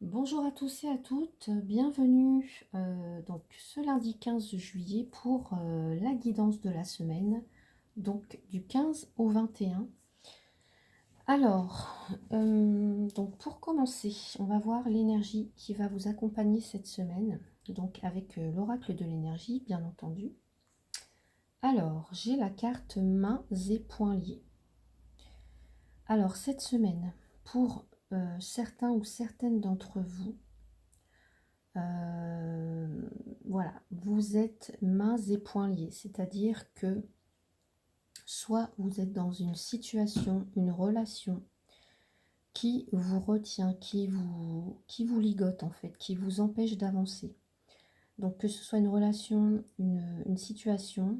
Bonjour à tous et à toutes, bienvenue donc ce lundi 15 juillet pour la guidance de la semaine, donc du 15 au 21. Alors, donc pour commencer, on va voir l'énergie qui va vous accompagner cette semaine, donc avec l'oracle de l'énergie, bien entendu. Alors, j'ai la carte mains et poings liés. Alors, cette semaine, pour certains ou certaines d'entre vous, voilà, vous êtes mains et poings liés, c'est-à-dire que soit vous êtes dans une situation, une relation qui vous retient, qui vous ligote en fait, qui vous empêche d'avancer. Donc que ce soit une relation, une situation,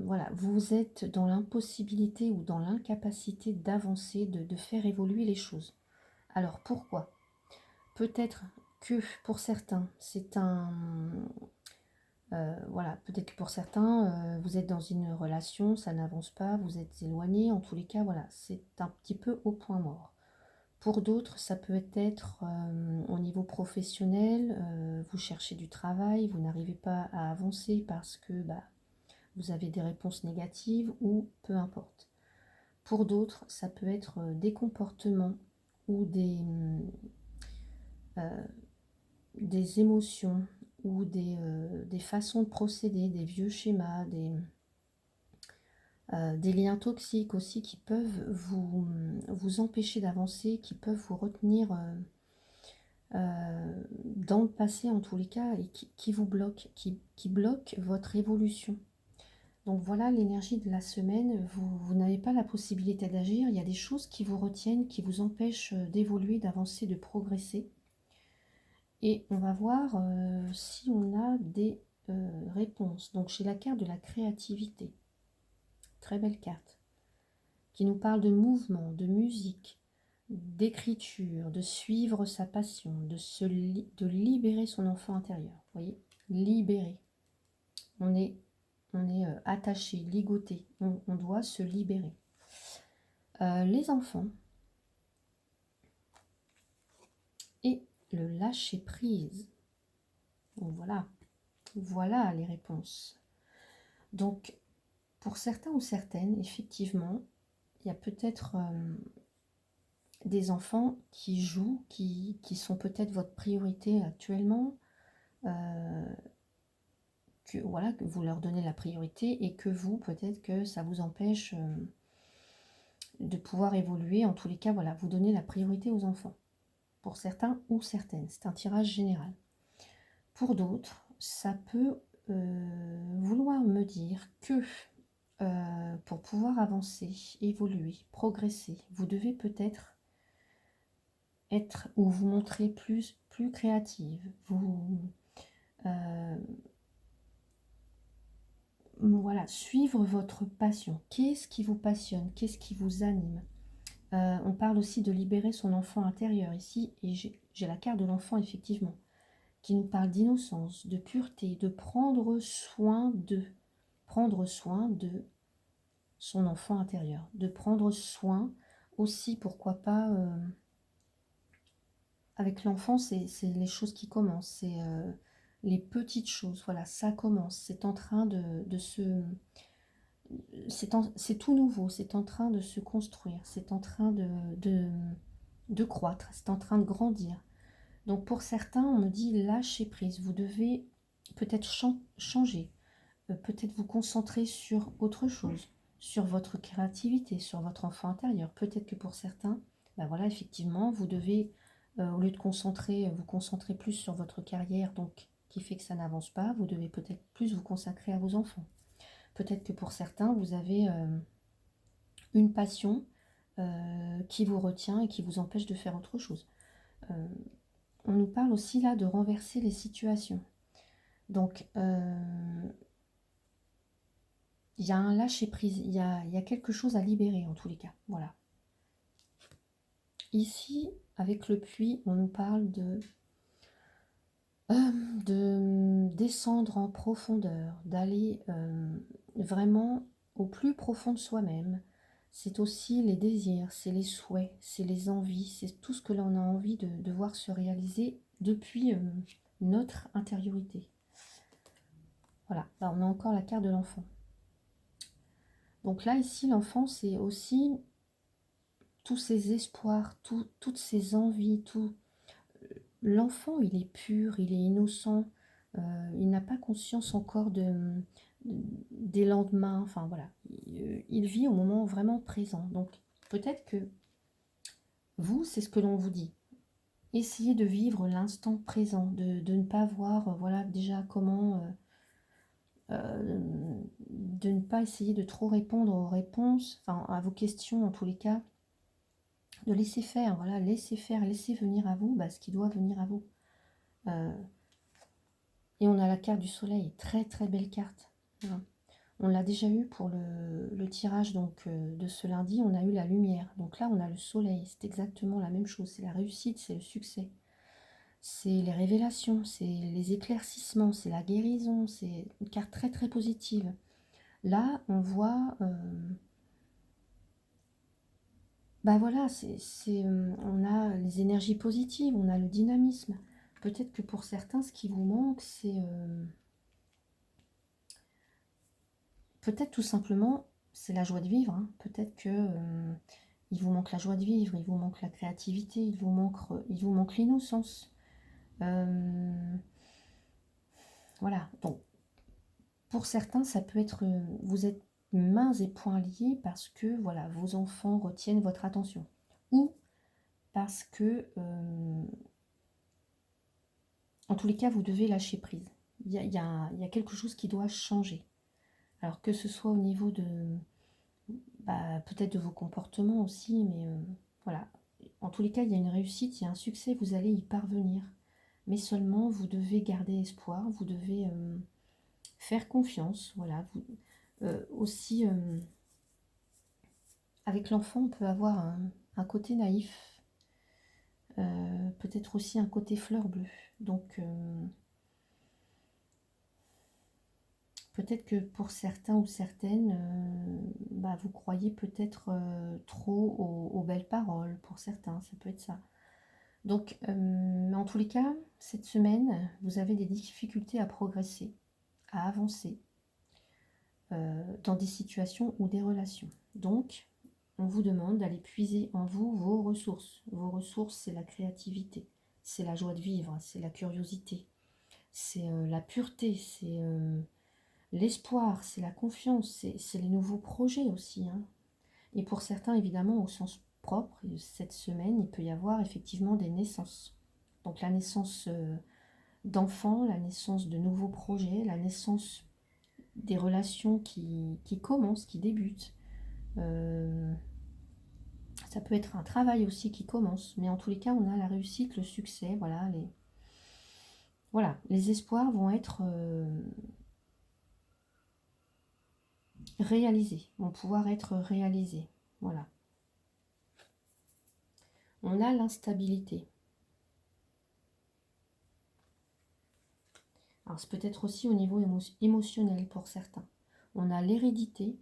voilà, vous êtes dans l'impossibilité ou dans l'incapacité d'avancer, de faire évoluer les choses. Alors pourquoi? Peut-être que pour certains, c'est voilà, peut-être que pour certains, vous êtes dans une relation, ça n'avance pas, vous êtes éloigné. En tous les cas, voilà, c'est un petit peu au point mort. Pour d'autres, ça peut être au niveau professionnel, vous cherchez du travail, vous n'arrivez pas à avancer parce que vous avez des réponses négatives ou peu importe. Pour d'autres, ça peut être des comportements ou des émotions ou des façons de procéder, des vieux schémas, des liens toxiques aussi qui peuvent vous empêcher d'avancer, qui peuvent vous retenir dans le passé en tous les cas et qui vous bloquent, qui bloquent votre évolution. Donc voilà l'énergie de la semaine, vous n'avez pas la possibilité d'agir, il y a des choses qui vous retiennent, qui vous empêchent d'évoluer, d'avancer, de progresser. Et on va voir si on a des réponses. Donc j'ai la carte de la créativité, très belle carte, qui nous parle de mouvement, de musique, d'écriture, de suivre sa passion, de libérer son enfant intérieur. Vous voyez, libérer. On est attaché, ligoté. On doit se libérer. Les enfants et le lâcher prise. Donc voilà les réponses. Donc pour certains ou certaines, effectivement, il y a peut-être des enfants qui jouent, qui sont peut-être votre priorité actuellement, voilà, que vous leur donnez la priorité et que vous, peut-être que ça vous empêche de pouvoir évoluer. En tous les cas, voilà, vous donnez la priorité aux enfants. Pour certains ou certaines, c'est un tirage général. Pour d'autres, ça peut vouloir me dire que pour pouvoir avancer, évoluer, progresser, vous devez peut-être être ou vous montrer plus créative, euh, voilà, suivre votre passion. Qu'est-ce qui vous passionne? Qu'est-ce qui vous anime? On parle aussi de libérer son enfant intérieur ici, et j'ai la carte de l'enfant effectivement, qui nous parle d'innocence, de pureté, de prendre soin de son enfant intérieur, de prendre soin aussi, pourquoi pas, avec l'enfant, c'est les choses qui commencent, c'est les petites choses, voilà, ça commence, c'est en train de se... C'est tout nouveau, c'est en train de se construire, c'est en train de croître, c'est en train de grandir. Donc pour certains, on me dit lâcher prise, vous devez peut-être changer, peut-être vous concentrer sur autre chose, sur votre créativité, sur votre enfant intérieur. Peut-être que pour certains, voilà, effectivement, vous devez, au lieu de vous concentrer plus sur votre carrière, donc qui fait que ça n'avance pas, vous devez peut-être plus vous consacrer à vos enfants. Peut-être que pour certains, vous avez une passion qui vous retient et qui vous empêche de faire autre chose. On nous parle aussi là de renverser les situations. Donc, il y a un lâcher-prise, il y a quelque chose à libérer en tous les cas. Voilà. Ici, avec le puits, on nous parle de descendre en profondeur, d'aller vraiment au plus profond de soi-même. c'est aussi les désirs, c'est les souhaits, c'est les envies, c'est tout ce que l'on a envie de voir se réaliser depuis notre intériorité. Voilà, là on a encore la carte de l'enfant. Donc là, ici, l'enfant, c'est aussi tous ses espoirs, toutes ses envies, tout. L'enfant, il est pur, il est innocent, il n'a pas conscience encore des lendemains, enfin voilà. Il vit au moment vraiment présent. Donc peut-être que vous, c'est ce que l'on vous dit. Essayez de vivre l'instant présent, de ne pas voir, voilà, déjà comment... de ne pas essayer de trop répondre aux réponses, enfin à vos questions en tous les cas, de laisser faire, voilà, laisser faire, laisser venir à vous ce qui doit venir à vous. Et on a la carte du soleil, très très belle carte. Voilà. On l'a déjà eu pour le tirage donc, de ce lundi, on a eu la lumière. Donc là, on a le soleil, c'est exactement la même chose. C'est la réussite, c'est le succès. C'est les révélations, c'est les éclaircissements, c'est la guérison. C'est une carte très très positive. Là, on voit... voilà, on a les énergies positives, on a le dynamisme. Peut-être que pour certains, ce qui vous manque, c'est... peut-être tout simplement, c'est la joie de vivre. Hein. Peut-être que il vous manque la joie de vivre, il vous manque la créativité, il vous manque l'innocence. Voilà. Donc, pour certains, ça peut être, vous êtes mains et poings liés parce que voilà, vos enfants retiennent votre attention, ou parce que, en tous les cas, vous devez lâcher prise. Il y a quelque chose qui doit changer. Alors que ce soit au niveau de peut-être de vos comportements aussi, mais voilà. En tous les cas, il y a une réussite, il y a un succès, vous allez y parvenir. Mais seulement, vous devez garder espoir, vous devez faire confiance. Voilà. Aussi, avec l'enfant, on peut avoir un côté naïf, peut-être aussi un côté fleur bleue. Donc, peut-être que pour certains ou certaines, vous croyez peut-être trop aux belles paroles. Pour certains, ça peut être ça. Donc, en tous les cas, cette semaine, vous avez des difficultés à progresser, à avancer dans des situations ou des relations. Donc, on vous demande d'aller puiser en vous vos ressources. Vos ressources, c'est la créativité, c'est la joie de vivre, c'est la curiosité, c'est la pureté, c'est l'espoir, c'est la confiance, c'est les nouveaux projets aussi. Hein. Et pour certains, évidemment, au sens propre, cette semaine, il peut y avoir effectivement des naissances. Donc la naissance d'enfants, la naissance de nouveaux projets, la naissance des relations qui commencent, qui débutent. Ça peut être un travail aussi qui commence. Mais en tous les cas, on a la réussite, le succès. Voilà, les espoirs vont être réalisés, vont pouvoir être réalisés. Voilà. On a l'instabilité. Alors c'est peut-être aussi au niveau émotionnel pour certains. On a l'hérédité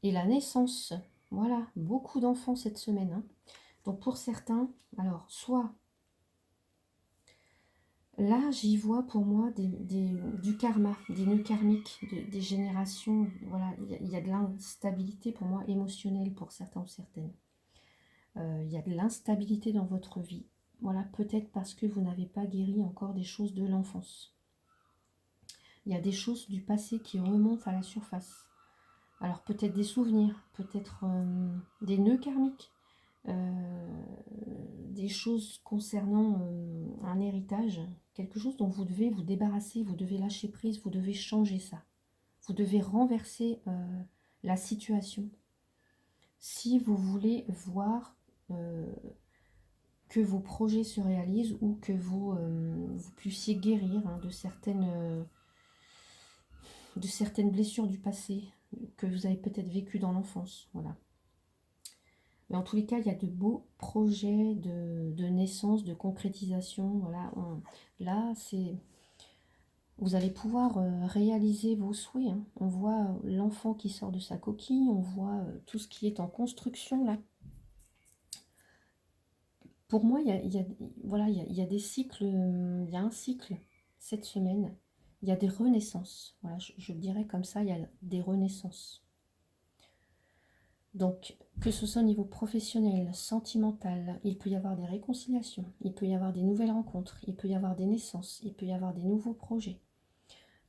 et la naissance. Voilà, beaucoup d'enfants cette semaine. Hein. Donc pour certains, alors soit là j'y vois pour moi du karma, des nœuds karmiques, des générations. Voilà, il y a de l'instabilité pour moi émotionnelle pour certains ou certaines. Il y a de l'instabilité dans votre vie. Voilà, peut-être parce que vous n'avez pas guéri encore des choses de l'enfance. Il y a des choses du passé qui remontent à la surface. Alors peut-être des souvenirs, peut-être des nœuds karmiques, des choses concernant un héritage, quelque chose dont vous devez vous débarrasser, vous devez lâcher prise, vous devez changer ça. Vous devez renverser la situation. Si vous voulez voir que vos projets se réalisent ou que vous puissiez guérir de certaines blessures du passé que vous avez peut-être vécues dans l'enfance. Voilà. Mais en tous les cas, il y a de beaux projets de naissance, de concrétisation. Voilà. Là, c'est Vous allez pouvoir réaliser vos souhaits, hein. On voit l'enfant qui sort de sa coquille, on voit tout ce qui est en construction là. Pour moi, voilà, il y a des cycles, il y a un cycle cette semaine. Il y a des renaissances. Voilà, je dirais comme ça, il y a des renaissances. Donc, que ce soit au niveau professionnel, sentimental, il peut y avoir des réconciliations, il peut y avoir des nouvelles rencontres, il peut y avoir des naissances, il peut y avoir des nouveaux projets.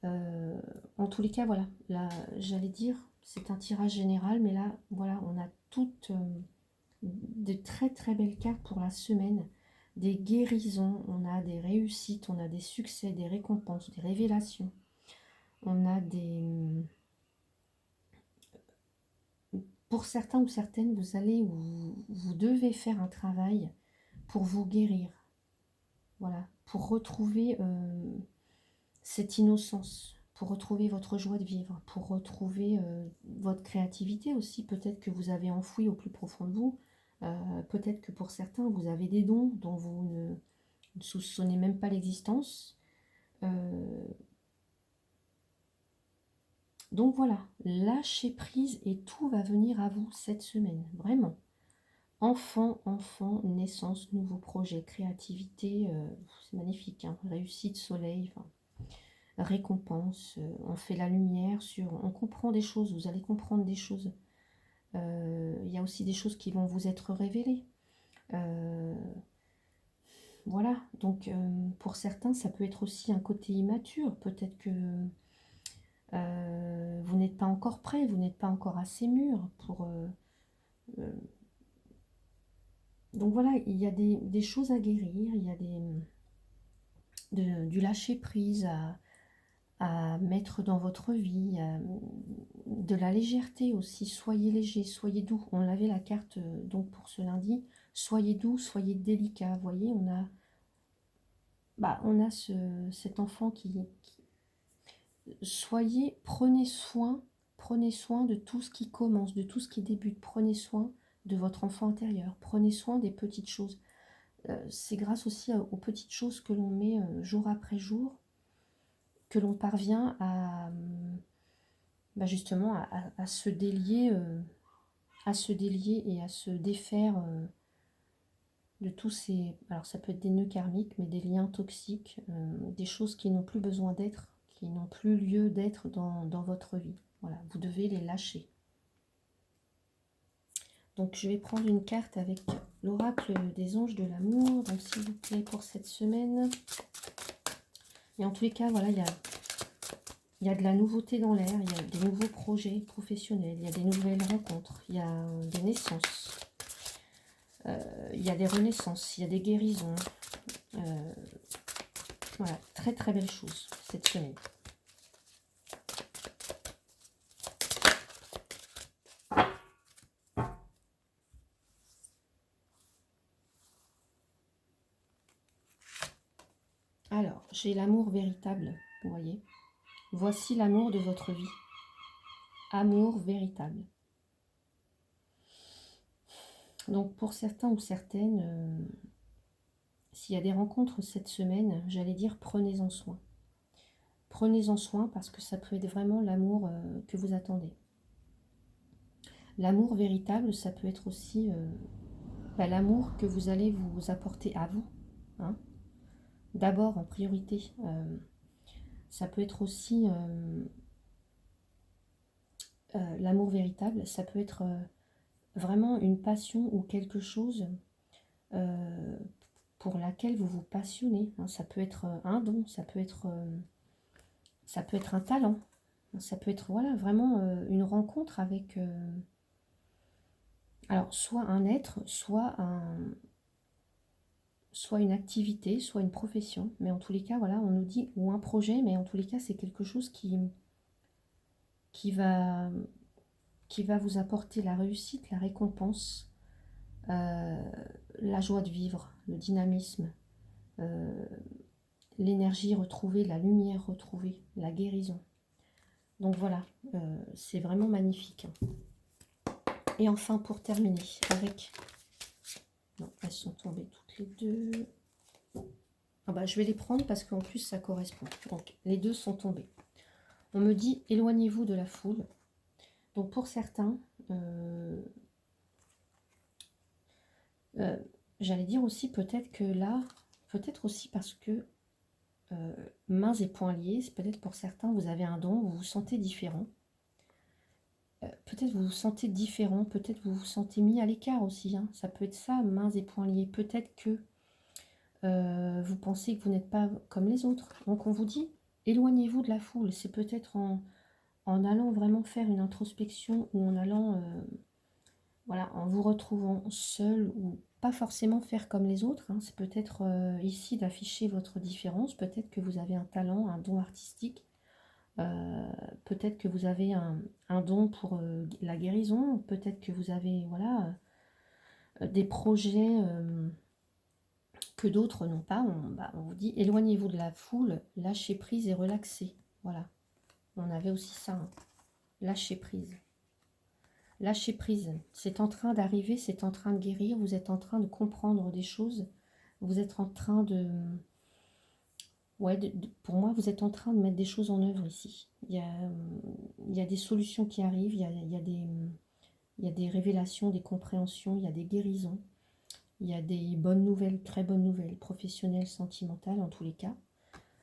En tous les cas, voilà, là, j'allais dire, c'est un tirage général, mais là, voilà, on a toutes de très très belles cartes pour la semaine, des guérisons, on a des réussites, on a des succès, des récompenses, des révélations, on a des... Pour certains ou certaines, vous allez ou vous devez faire un travail pour vous guérir, voilà, pour retrouver cette innocence, pour retrouver votre joie de vivre, pour retrouver votre créativité aussi, peut-être que vous avez enfoui au plus profond de vous, peut-être que pour certains, vous avez des dons dont vous ne soupçonnez même pas l'existence. Donc voilà, lâchez prise et tout va venir à vous cette semaine, vraiment. Enfant, naissance, nouveaux projets, créativité, c'est magnifique, hein, réussite, soleil, enfin, récompense, on fait la lumière sur, on comprend des choses, vous allez comprendre des choses. Il y a aussi des choses qui vont vous être révélées. Voilà, donc pour certains, ça peut être aussi un côté immature, peut-être que vous n'êtes pas encore prêt, vous n'êtes pas encore assez mûr pour... euh, donc voilà, il y a des choses à guérir, il y a du lâcher-prise à mettre dans votre vie, de la légèreté aussi, soyez léger, soyez doux. On avait la carte donc pour ce lundi, soyez doux, soyez délicat. Vous voyez, on a cet enfant soyez, prenez soin de tout ce qui commence, de tout ce qui débute. Prenez soin de votre enfant intérieur, prenez soin des petites choses. C'est grâce aussi aux petites choses que l'on met jour après jour que l'on parvient à justement à se délier et à se défaire de tous ces... Alors ça peut être des nœuds karmiques, mais des liens toxiques, des choses qui n'ont plus besoin d'être, qui n'ont plus lieu d'être dans votre vie. Voilà, vous devez les lâcher. Donc je vais prendre une carte avec l'oracle des anges de l'amour, donc s'il vous plaît pour cette semaine. Et en tous les cas, voilà, il y a de la nouveauté dans l'air, il y a des nouveaux projets professionnels, il y a des nouvelles rencontres, il y a des naissances, il y a des renaissances, il y a des guérisons. Voilà, très très belle chose cette semaine. Alors, j'ai l'amour véritable, vous voyez. Voici l'amour de votre vie. Amour véritable. Donc, pour certains ou certaines, s'il y a des rencontres cette semaine, j'allais dire prenez-en soin. Prenez-en soin parce que ça peut être vraiment l'amour que vous attendez. L'amour véritable, ça peut être aussi l'amour que vous allez vous apporter à vous. Hein. D'abord, en priorité, ça peut être aussi l'amour véritable, ça peut être vraiment une passion ou quelque chose pour laquelle vous vous passionnez. Hein. Ça peut être un don, ça peut être un talent, ça peut être voilà, vraiment une rencontre avec alors soit un être, soit une activité, soit une profession, mais en tous les cas, voilà, on nous dit, ou un projet, mais en tous les cas, c'est quelque chose qui va vous apporter la réussite, la récompense, la joie de vivre, le dynamisme, l'énergie retrouvée, la lumière retrouvée, la guérison. Donc voilà, c'est vraiment magnifique. Et enfin, pour terminer avec... Non, elles sont tombées toutes les deux. Ah bah, je vais les prendre parce qu'en plus ça correspond. Donc les deux sont tombés. On me dit éloignez-vous de la foule. Donc pour certains, j'allais dire aussi peut-être que là, peut-être aussi parce que mains et poings liés, c'est peut-être pour certains, vous avez un don, vous vous sentez différent. Peut-être vous vous sentez différent, peut-être vous vous sentez mis à l'écart aussi. Hein. Ça peut être ça, mains et poings liés. Peut-être que vous pensez que vous n'êtes pas comme les autres. Donc on vous dit, éloignez-vous de la foule. C'est peut-être en allant vraiment faire une introspection ou en allant, voilà, en vous retrouvant seul ou pas forcément faire comme les autres. Hein. C'est peut-être ici d'afficher votre différence. Peut-être que vous avez un talent, un don artistique. Peut-être que vous avez un don pour la guérison. Peut-être que vous avez, voilà, des projets que d'autres n'ont pas. On vous dit éloignez-vous de la foule, lâchez prise et relaxez. Voilà, on avait aussi ça, hein. Lâchez prise. Lâchez prise, c'est en train d'arriver, c'est en train de guérir, vous êtes en train de comprendre des choses, vous êtes en train de... Ouais, pour moi, vous êtes en train de mettre des choses en œuvre ici. Il y a des solutions qui arrivent, il y a des révélations, des compréhensions, il y a des guérisons. Il y a des bonnes nouvelles, très bonnes nouvelles, professionnelles, sentimentales en tous les cas.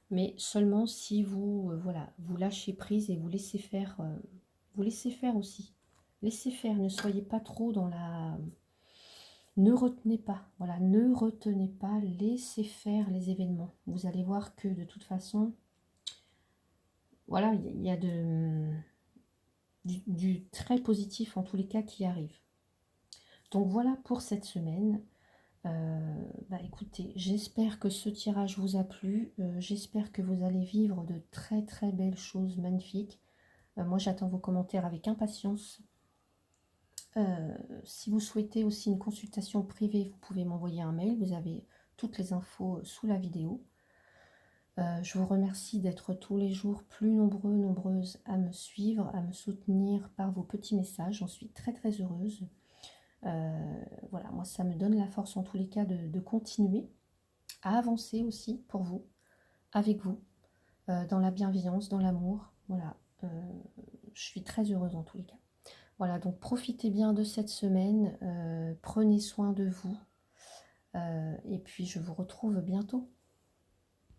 Mais seulement si vous, voilà, vous lâchez prise et vous laissez faire aussi. Laissez faire, ne soyez pas trop dans la... Ne retenez pas, voilà, ne retenez pas, laissez faire les événements. Vous allez voir que de toute façon, voilà, il y a du très positif en tous les cas qui arrive. Donc voilà pour cette semaine. Bah écoutez, j'espère que ce tirage vous a plu. J'espère que vous allez vivre de très très belles choses magnifiques. Moi j'attends vos commentaires avec impatience. Si vous souhaitez aussi une consultation privée, vous pouvez m'envoyer un mail. Vous avez toutes les infos sous la vidéo. Je vous remercie d'être tous les jours plus nombreux, nombreuses à me suivre, à me soutenir par vos petits messages. J'en suis très très heureuse. Voilà, moi ça me donne la force en tous les cas de continuer à avancer aussi pour vous, avec vous, dans la bienveillance, dans l'amour. Voilà, je suis très heureuse en tous les cas. Voilà, donc profitez bien de cette semaine, prenez soin de vous, et puis je vous retrouve bientôt.